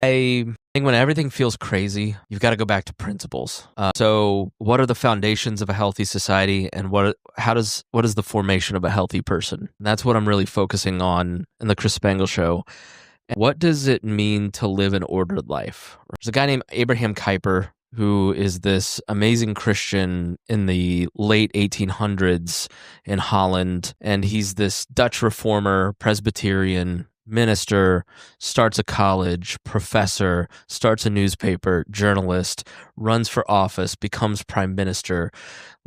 I think when everything feels crazy, you've got to go back to principles. So, what are the foundations of a healthy society, and what is the formation of a healthy person? And that's what I'm really focusing on in the Chris Spangle Show. What does it mean to live an ordered life? There's a guy named Abraham Kuyper who is this amazing Christian in the late 1800s in Holland, and he's this Dutch reformer, Presbyterian minister, starts a college, professor, starts a newspaper, journalist, runs for office, becomes prime minister.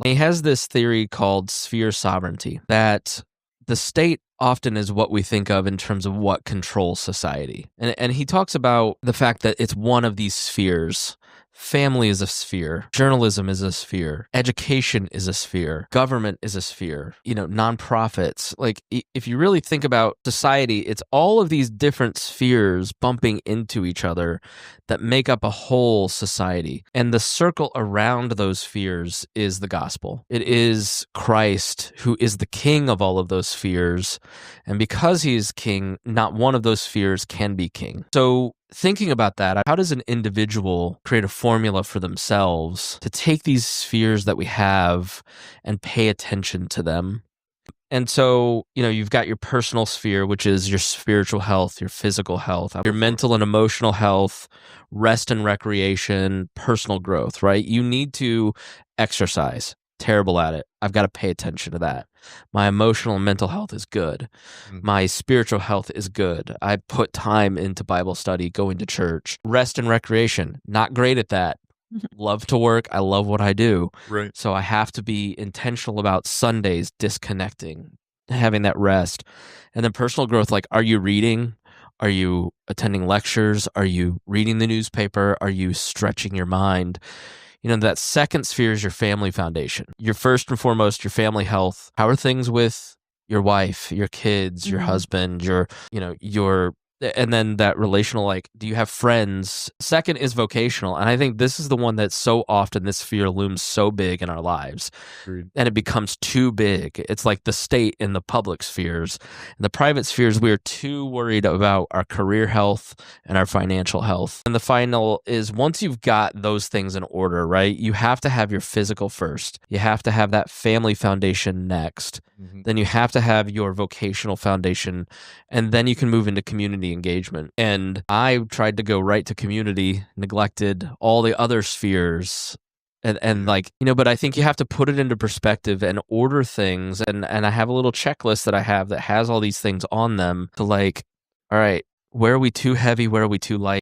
He has this theory called sphere sovereignty, that the state often is what we think of in terms of what controls society. And he talks about the fact that it's one of these spheres. Family is a sphere. Journalism is a sphere. Education is a sphere. Government is a sphere. Nonprofits. Like, if you really think about society, it's all of these different spheres bumping into each other that make up a whole society. And the circle around those spheres is the gospel. It is Christ who is the king of all of those spheres. And because he is king, not one of those spheres can be king. So, thinking about that, how does an individual create a formula for themselves to take these spheres that we have and pay attention to them? And so, you've got your personal sphere, which is your spiritual health, your physical health, your mental and emotional health, rest and recreation, personal growth, right? You need to exercise. Terrible at it. I've got to pay attention to that. My emotional and mental health is good. My spiritual health is good. I put time into Bible study, going to church. Rest and recreation, not great at that. Love to work. I love what I do. Right. So I have to be intentional about Sundays, disconnecting, having that rest. And then personal growth, like, are you reading? Are you attending lectures? Are you reading the newspaper? Are you stretching your mind? That second sphere is your family foundation. Your first and foremost, your family health. How are things with your wife, your kids, your husband, and then that relational, like, do you have friends? Second is vocational. And I think this is the one that so often this sphere looms so big in our lives. Agreed. And it becomes too big. It's like the state in the public spheres. In the private spheres, we are too worried about our career health and our financial health. And the final is, once you've got those things in order, right, you have to have your physical first. You have to have that family foundation next. Then you have to have your vocational foundation, and then you can move into community engagement. And I tried to go right to community, neglected all the other spheres. And but I think you have to put it into perspective and order things. And I have a little checklist that I have that has all these things on them to, like, all right, where are we too heavy? Where are we too light?